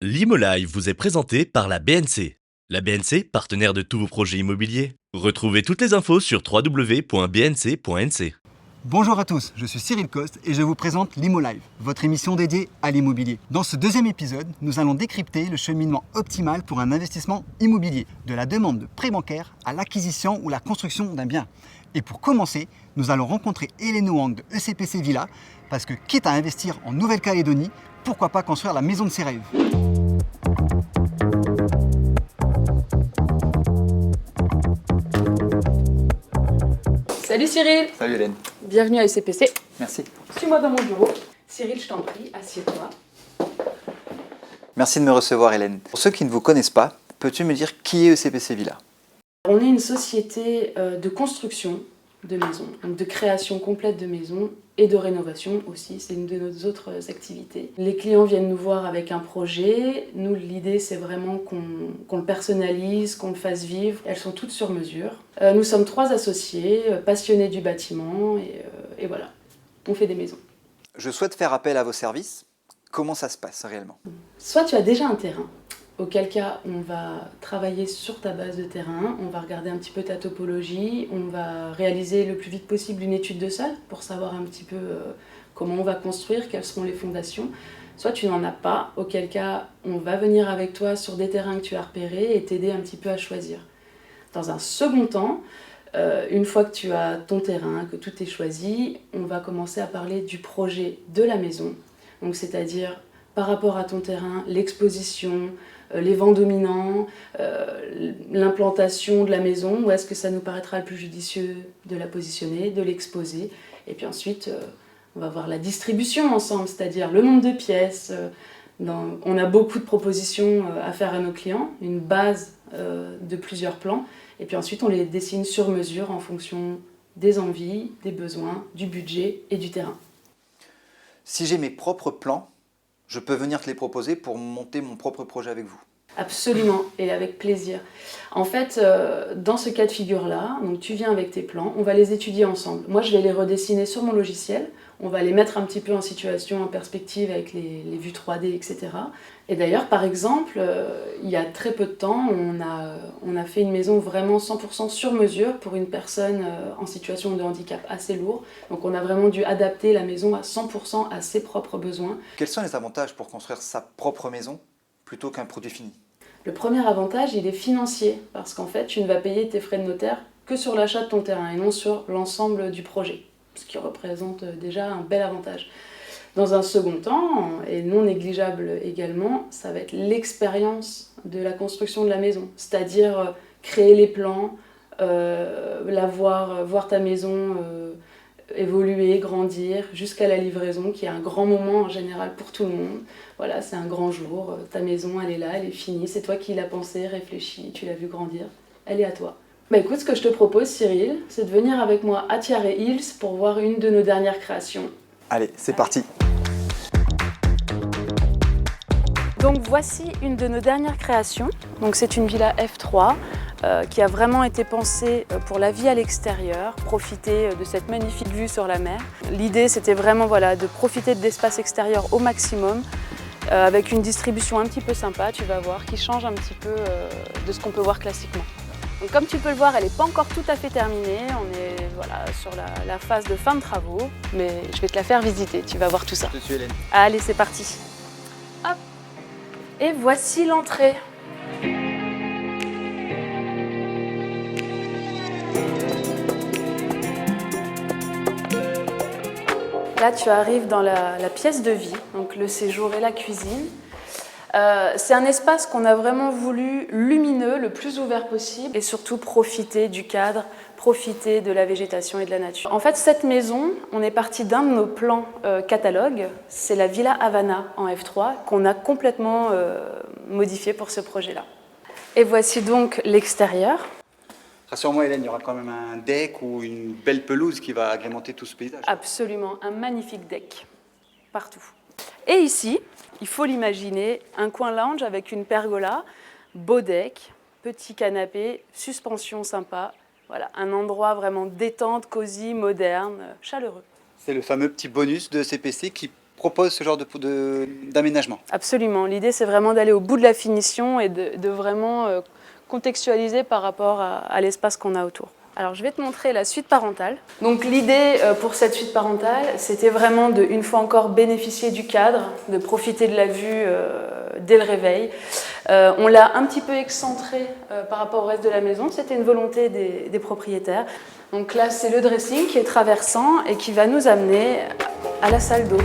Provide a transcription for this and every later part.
L'ImoLive vous est présenté par la BNC. La BNC, partenaire de tous vos projets immobiliers. Retrouvez toutes les infos sur www.bnc.nc. Bonjour à tous, je suis Cyril Coste et je vous présente l'ImoLive, votre émission dédiée à l'immobilier. Dans ce deuxième épisode, nous allons décrypter le cheminement optimal pour un investissement immobilier, de la demande de prêt bancaire à l'acquisition ou la construction d'un bien. Et pour commencer, nous allons rencontrer Hélène Wang de ECPC Villa, parce que quitte à investir en Nouvelle-Calédonie, pourquoi pas construire la maison de ses rêves. Salut Cyril, Salut Hélène. bienvenue à ECPC. Merci. Suis-moi dans mon bureau. Cyril, je t'en prie, assieds-toi. Merci de me recevoir Hélène. Pour ceux qui ne vous connaissent pas, peux-tu me dire qui est ECPC Villa? On est une société de construction de maisons, donc de création complète de maisons et de rénovation aussi, c'est une de nos autres activités. Les clients viennent nous voir avec un projet, nous l'idée c'est vraiment qu'on le personnalise, qu'on le fasse vivre, elles sont toutes sur mesure. Nous sommes 3 associés, passionnés du bâtiment et voilà, on fait des maisons. Je souhaite faire appel à vos services. Comment ça se passe réellement? Soit tu as déjà un terrain, auquel cas on va travailler sur ta base de terrain, on va regarder un petit peu ta topologie, on va réaliser le plus vite possible une étude de sol pour savoir un petit peu comment on va construire, quelles seront les fondations. Soit tu n'en as pas, auquel cas on va venir avec toi sur des terrains que tu as repérés et t'aider un petit peu à choisir. Dans un second temps, une fois que tu as ton terrain, que tout est choisi, on va commencer à parler du projet de la maison. Donc c'est-à-dire par rapport à ton terrain, l'exposition, les vents dominants, l'implantation de la maison, où est-ce que ça nous paraîtra le plus judicieux de la positionner, de l'exposer. Et puis ensuite, on va voir la distribution ensemble, c'est-à-dire le nombre de pièces. On a beaucoup de propositions à faire à nos clients, une base de plusieurs plans. Et puis ensuite, on les dessine sur mesure en fonction des envies, des besoins, du budget et du terrain. Si j'ai mes propres plans, je peux venir te les proposer pour monter mon propre projet avec vous. Absolument, et avec plaisir. En fait, dans ce cas de figure-là, donc tu viens avec tes plans, on va les étudier ensemble. Moi, je vais les redessiner sur mon logiciel, on va les mettre un petit peu en situation, en perspective avec les vues 3D, etc. Et d'ailleurs, par exemple, il y a très peu de temps, on a fait une maison vraiment 100% sur mesure pour une personne en situation de handicap assez lourd. Donc on a vraiment dû adapter la maison à 100% à ses propres besoins. Quels sont les avantages pour construire sa propre maison plutôt qu'un produit fini? Le premier avantage, il est financier, parce qu'en fait, tu ne vas payer tes frais de notaire que sur l'achat de ton terrain et non sur l'ensemble du projet, ce qui représente déjà un bel avantage. Dans un second temps, et non négligeable également, ça va être l'expérience de la construction de la maison, c'est-à-dire créer les plans, voir ta maison évoluer, grandir, jusqu'à la livraison, qui est un grand moment en général pour tout le monde. Voilà, c'est un grand jour, ta maison elle est là, elle est finie, c'est toi qui l'as pensée, réfléchi, tu l'as vu grandir, elle est à toi. Bah écoute, ce que je te propose Cyril, c'est de venir avec moi à Tiare Hills pour voir une de nos dernières créations. Allez, c'est parti. Donc voici une de nos dernières créations. Donc c'est une villa F3 qui a vraiment été pensée pour la vie à l'extérieur, profiter de cette magnifique vue sur la mer. L'idée c'était vraiment de profiter de l'espace extérieur au maximum avec une distribution un petit peu sympa, tu vas voir, qui change un petit peu de ce qu'on peut voir classiquement. Donc comme tu peux le voir, elle n'est pas encore tout à fait terminée, on est sur la phase de fin de travaux, mais je vais te la faire visiter, tu vas voir tout ça. Je suis Hélène. Allez, c'est parti. Hop. Et voici l'entrée. Là, tu arrives dans la pièce de vie, donc le séjour et la cuisine. C'est un espace qu'on a vraiment voulu lumineux, le plus ouvert possible, et surtout profiter du cadre, profiter de la végétation et de la nature. En fait, cette maison, on est parti d'un de nos plans catalogue, c'est la Villa Havana en F3, qu'on a complètement modifié pour ce projet-là. Et voici donc l'extérieur. Rassure-moi Hélène, il y aura quand même un deck ou une belle pelouse qui va agrémenter tout ce paysage. Absolument, un magnifique deck, partout. Et ici, il faut l'imaginer, un coin lounge avec une pergola, beau deck, petit canapé, suspension sympa. Voilà, un endroit vraiment détente, cosy, moderne, chaleureux. C'est le fameux petit bonus de CPC qui propose ce genre d'aménagement. Absolument. L'idée, c'est vraiment d'aller au bout de la finition et de vraiment contextualiser par rapport à l'espace qu'on a autour. Alors, je vais te montrer la suite parentale. Donc, l'idée pour cette suite parentale, c'était vraiment de, une fois encore, bénéficier du cadre, de profiter de la vue dès le réveil. On l'a un petit peu excentré par rapport au reste de la maison. C'était une volonté des propriétaires. Donc là, c'est le dressing qui est traversant et qui va nous amener à la salle d'eau.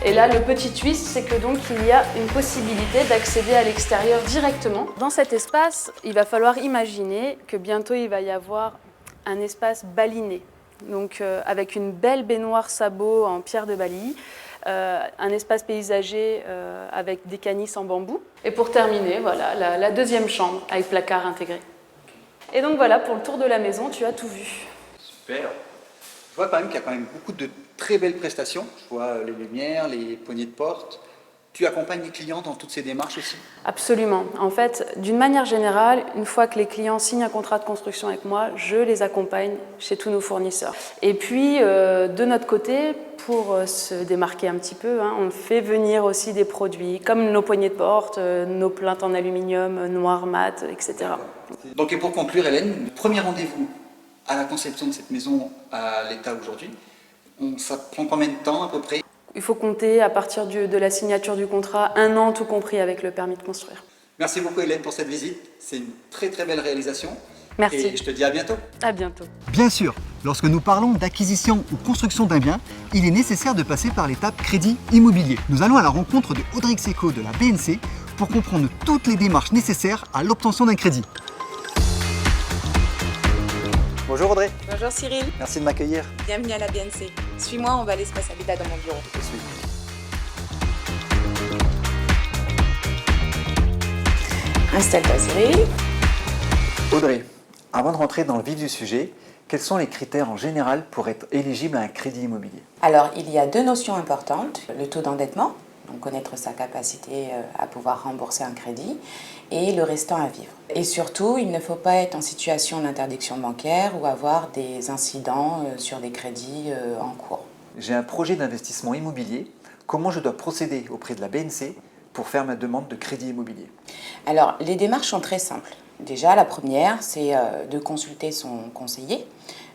Et là, le petit twist, c'est que donc il y a une possibilité d'accéder à l'extérieur directement. Dans cet espace, il va falloir imaginer que bientôt il va y avoir un espace baliné, donc avec une belle baignoire sabot en pierre de Bali, un espace paysager avec des canisses en bambou. Et pour terminer, voilà la deuxième chambre avec placard intégré. Et donc voilà, pour le tour de la maison, tu as tout vu. Super. Je vois quand même qu'il y a quand même beaucoup de très belles prestations. Je vois les lumières, les poignées de porte. Tu accompagnes les clients dans toutes ces démarches aussi? Absolument. En fait, d'une manière générale, une fois que les clients signent un contrat de construction avec moi, je les accompagne chez tous nos fournisseurs. Et puis, de notre côté, pour se démarquer un petit peu, on fait venir aussi des produits comme nos poignées de porte, nos plaintes en aluminium, noir mat, etc. Donc, et pour conclure, Hélène, le premier rendez-vous à la conception de cette maison à l'état aujourd'hui, ça prend combien de temps à peu près? Il faut compter à partir de la signature du contrat, 1 an tout compris avec le permis de construire. Merci beaucoup Hélène pour cette visite, c'est une très très belle réalisation. Merci. Et je te dis à bientôt. À bientôt. Bien sûr, lorsque nous parlons d'acquisition ou construction d'un bien, il est nécessaire de passer par l'étape crédit immobilier. Nous allons à la rencontre de Audrey Xeco de la BNC pour comprendre toutes les démarches nécessaires à l'obtention d'un crédit. Bonjour Audrey. Bonjour Cyril, Merci de m'accueillir. bienvenue à la BNC. Suis-moi, on va à l'espace Habitat dans mon bureau. Je suis. Installe-toi Cyril. Audrey, avant de rentrer dans le vif du sujet, quels sont les critères en général pour être éligible à un crédit immobilier? Alors, il y a 2 notions importantes. Le taux d'endettement, donc connaître sa capacité à pouvoir rembourser un crédit, et le restant à vivre. Et surtout, il ne faut pas être en situation d'interdiction bancaire ou avoir des incidents sur des crédits en cours. J'ai un projet d'investissement immobilier. Comment je dois procéder auprès de la BNC pour faire ma demande de crédit immobilier? Alors, les démarches sont très simples. Déjà, la première, c'est de consulter son conseiller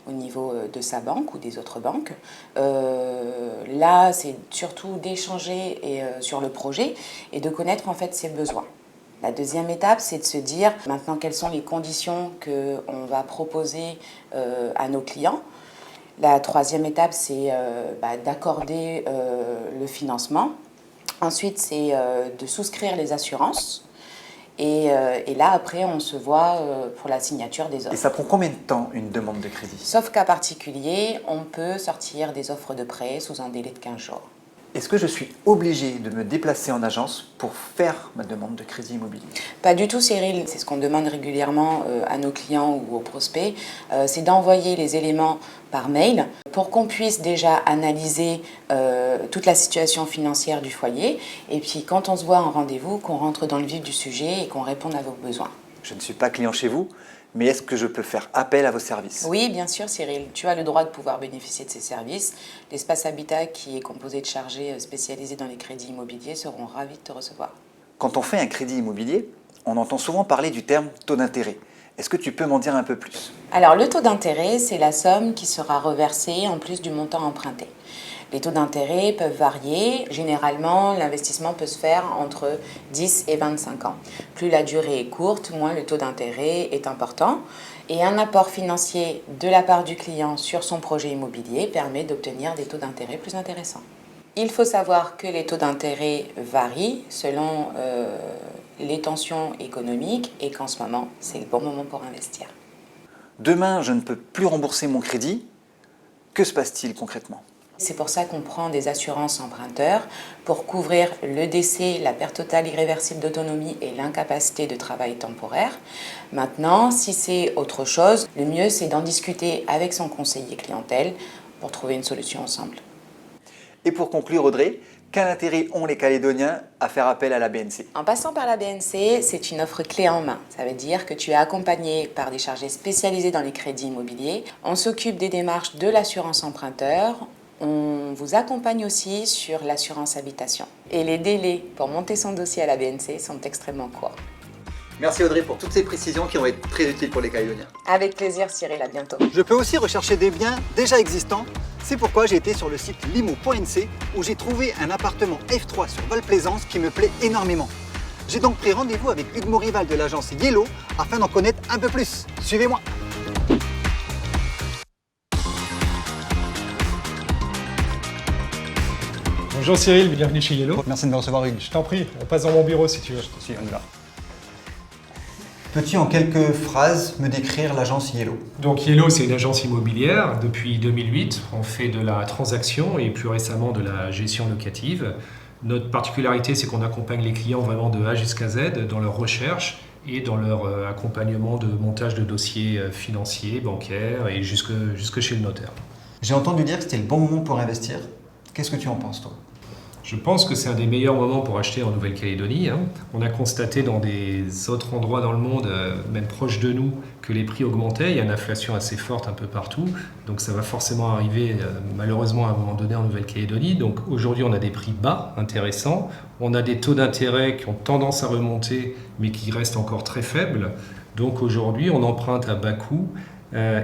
au niveau de sa banque ou des autres banques. Là, c'est surtout d'échanger sur le projet et de connaître en fait ses besoins. La deuxième étape, c'est de se dire maintenant quelles sont les conditions qu'on va proposer à nos clients. La troisième étape, c'est d'accorder le financement. Ensuite, c'est de souscrire les assurances. Et là, après, on se voit pour la signature des offres. Et ça prend combien de temps une demande de crédit? Sauf cas particulier, on peut sortir des offres de prêt sous un délai de 15 jours. Est-ce que je suis obligé de me déplacer en agence pour faire ma demande de crédit immobilier? Pas du tout Cyril, c'est ce qu'on demande régulièrement à nos clients ou aux prospects, c'est d'envoyer les éléments par mail pour qu'on puisse déjà analyser toute la situation financière du foyer et puis quand on se voit en rendez-vous, qu'on rentre dans le vif du sujet et qu'on réponde à vos besoins. Je ne suis pas client chez vous, mais est-ce que je peux faire appel à vos services? Oui, bien sûr Cyril, tu as le droit de pouvoir bénéficier de ces services. L'espace Habitat qui est composé de chargés spécialisés dans les crédits immobiliers seront ravis de te recevoir. Quand on fait un crédit immobilier, on entend souvent parler du terme taux d'intérêt. Est-ce que tu peux m'en dire un peu plus? Alors le taux d'intérêt, c'est la somme qui sera reversée en plus du montant emprunté. Les taux d'intérêt peuvent varier. Généralement, l'investissement peut se faire entre 10 et 25 ans. Plus la durée est courte, moins le taux d'intérêt est important. Et un apport financier de la part du client sur son projet immobilier permet d'obtenir des taux d'intérêt plus intéressants. Il faut savoir que les taux d'intérêt varient selon les tensions économiques et qu'en ce moment, c'est le bon moment pour investir. Demain, je ne peux plus rembourser mon crédit. Que se passe-t-il concrètement? C'est pour ça qu'on prend des assurances emprunteurs pour couvrir le décès, la perte totale irréversible d'autonomie et l'incapacité de travail temporaire. Maintenant, si c'est autre chose, le mieux c'est d'en discuter avec son conseiller clientèle pour trouver une solution ensemble. Et pour conclure, Audrey, Quel intérêt ont les Calédoniens à faire appel à la BNC? En passant par la BNC, c'est une offre clé en main. Ça veut dire que tu es accompagné par des chargés spécialisés dans les crédits immobiliers. On s'occupe des démarches de l'assurance emprunteur. On vous accompagne aussi sur l'assurance habitation. Et les délais pour monter son dossier à la BNC sont extrêmement courts. Merci Audrey pour toutes ces précisions qui vont être très utiles pour les Calédoniens. Avec plaisir Cyril, à bientôt. Je peux aussi rechercher des biens déjà existants. C'est pourquoi j'ai été sur le site limo.nc où j'ai trouvé un appartement F3 sur Val-Plaisance qui me plaît énormément. J'ai donc pris rendez-vous avec Hugues Morival de l'agence Yellow afin d'en connaître un peu plus. Suivez-moi. Bonjour Cyril, bienvenue chez Yellow. Merci de me recevoir Hugues. Je t'en prie, on passe dans mon bureau si tu veux. Si, on y va. Peux-tu en quelques phrases me décrire l'agence Yellow? Donc Yellow, c'est une agence immobilière. Depuis 2008, on fait de la transaction et plus récemment de la gestion locative. Notre particularité, c'est qu'on accompagne les clients vraiment de A jusqu'à Z dans leur recherche et dans leur accompagnement de montage de dossiers financiers, bancaires et jusque chez le notaire. J'ai entendu dire que c'était le bon moment pour investir. Qu'est-ce que tu en penses toi? Je pense que c'est un des meilleurs moments pour acheter en Nouvelle-Calédonie. On a constaté dans des autres endroits dans le monde, même proches de nous, que les prix augmentaient. Il y a une inflation assez forte un peu partout. Donc ça va forcément arriver malheureusement à un moment donné en Nouvelle-Calédonie. Donc aujourd'hui on a des prix bas, intéressants. On a des taux d'intérêt qui ont tendance à remonter mais qui restent encore très faibles. Donc aujourd'hui on emprunte à bas coût.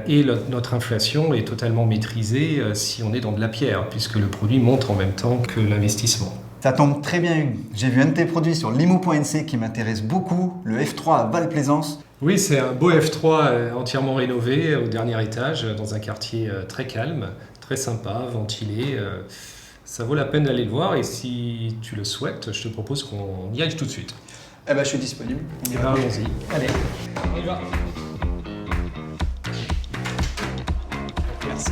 Et notre inflation est totalement maîtrisée si on est dans de la pierre, puisque le produit monte en même temps que l'investissement. Ça tombe très bien Hugues. J'ai vu un de tes produits sur limo.nc qui m'intéresse beaucoup, le F3 à Val-Plaisance. Oui, c'est un beau F3 entièrement rénové au dernier étage, dans un quartier très calme, très sympa, ventilé. Ça vaut la peine d'aller le voir et si tu le souhaites, je te propose qu'on y aille tout de suite. Eh ben, je suis disponible. Allons-y. Allez. On y va. Merci.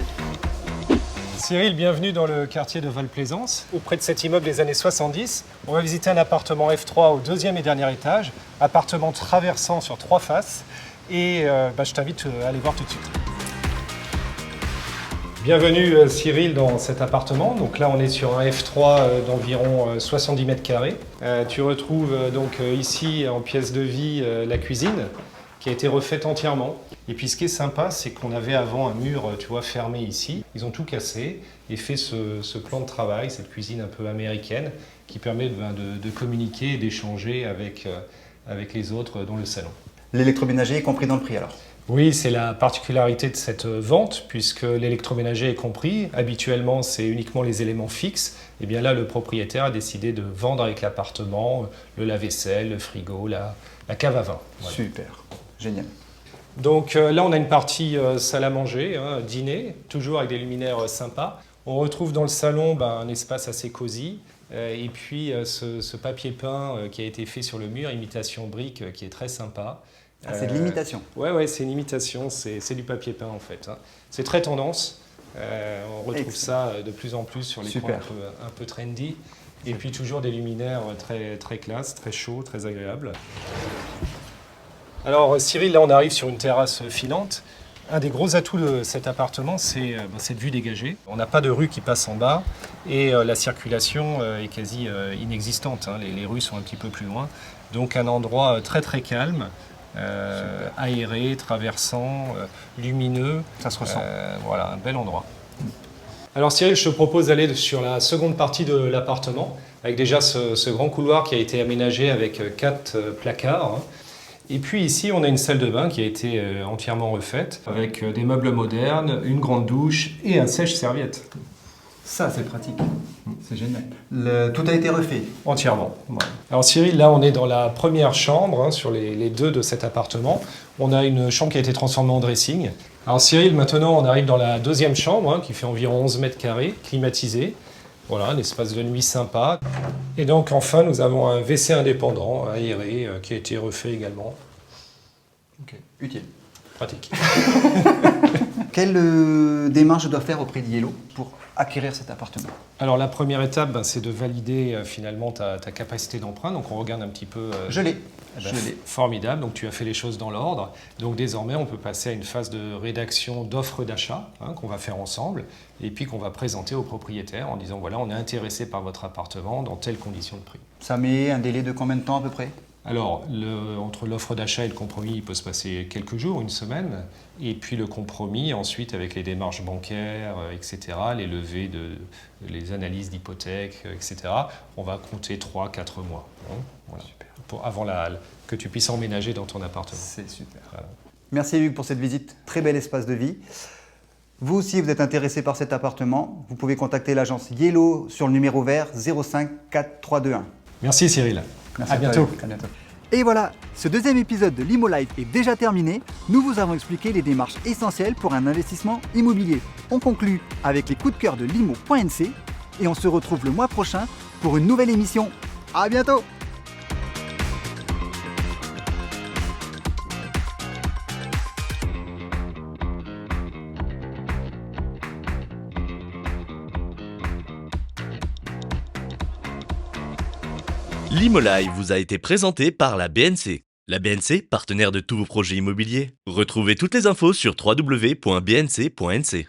Cyril, bienvenue dans le quartier de Val-Plaisance. Auprès de cet immeuble des années 70, on va visiter un appartement F3 au deuxième et dernier étage, appartement traversant sur 3 faces. Et je t'invite à aller voir tout de suite. Bienvenue Cyril dans cet appartement. Donc là on est sur un F3 d'environ 70 mètres carrés. Tu retrouves donc ici en pièce de vie la cuisine qui a été refaite entièrement. Et puis ce qui est sympa, c'est qu'on avait avant un mur, tu vois, fermé ici. Ils ont tout cassé et fait ce plan de travail, cette cuisine un peu américaine, qui permet de communiquer et d'échanger avec les autres dans le salon. L'électroménager est compris dans le prix alors? Oui, c'est la particularité de cette vente, puisque l'électroménager est compris. Habituellement, c'est uniquement les éléments fixes. Et bien là, le propriétaire a décidé de vendre avec l'appartement le lave-vaisselle, le frigo, la cave à vin. Voilà. Super, génial. Donc là, on a une partie salle à manger, dîner, toujours avec des luminaires sympas. On retrouve dans le salon un espace assez cosy. Et puis ce papier peint qui a été fait sur le mur, imitation brique, qui est très sympa. Ah, c'est de l'imitation? Ouais, c'est une imitation, c'est du papier peint en fait. C'est très tendance. On retrouve ça de plus en plus sur les coins un peu trendy. Et puis toujours des luminaires très, très classe, très chauds, très agréables. Alors Cyril, là on arrive sur une terrasse filante. Un des gros atouts de cet appartement, c'est cette vue dégagée. On n'a pas de rue qui passe en bas et la circulation est quasi inexistante. Les rues sont un petit peu plus loin. Donc un endroit très très calme, aéré, traversant, lumineux. Ça se ressent. Voilà, un bel endroit. Alors Cyril, je te propose d'aller sur la seconde partie de l'appartement, avec déjà ce grand couloir qui a été aménagé avec 4 placards. Et puis ici, on a une salle de bain qui a été entièrement refaite, avec des meubles modernes, une grande douche et un sèche-serviette. Ça, c'est pratique. C'est génial. Tout a été refait? Entièrement. Voilà. Alors Cyril, là, on est dans la première chambre, sur les 2 de cet appartement. On a une chambre qui a été transformée en dressing. Alors Cyril, maintenant, on arrive dans la deuxième chambre, qui fait environ 11 mètres carrés, climatisée. Voilà, un espace de nuit sympa. Et donc enfin, nous avons un WC indépendant, aéré, qui a été refait également. Ok, utile. Pratique. Quelle démarche je dois faire auprès d'Yellow pour acquérir cet appartement? Alors la première étape, c'est de valider finalement ta capacité d'emprunt. Donc on regarde un petit peu... Je l'ai. Je l'ai. Formidable, donc tu as fait les choses dans l'ordre. Donc désormais, on peut passer à une phase de rédaction d'offres d'achat qu'on va faire ensemble et puis qu'on va présenter aux propriétaires en disant voilà, on est intéressé par votre appartement dans telles conditions de prix. Ça met un délai de combien de temps à peu près? Alors, entre l'offre d'achat et le compromis, il peut se passer quelques jours, une semaine. Et puis le compromis, ensuite, avec les démarches bancaires, etc., les levées, les analyses d'hypothèque, etc., on va compter 3-4 mois. Voilà. Avant que tu puisses emménager dans ton appartement. C'est super. Voilà. Merci Hugues pour cette visite. Très bel espace de vie. Vous aussi, vous êtes intéressé par cet appartement, vous pouvez contacter l'agence Yellow sur le numéro vert 05 4321. Merci Cyril. Merci à bientôt. À bientôt. Et voilà, ce deuxième épisode de Limo Live est déjà terminé. Nous vous avons expliqué les démarches essentielles pour un investissement immobilier. On conclut avec les coups de cœur de limo.nc et on se retrouve le mois prochain pour une nouvelle émission. À bientôt! L'Imolive vous a été présenté par la BNC. La BNC, partenaire de tous vos projets immobiliers. Retrouvez toutes les infos sur www.bnc.nc.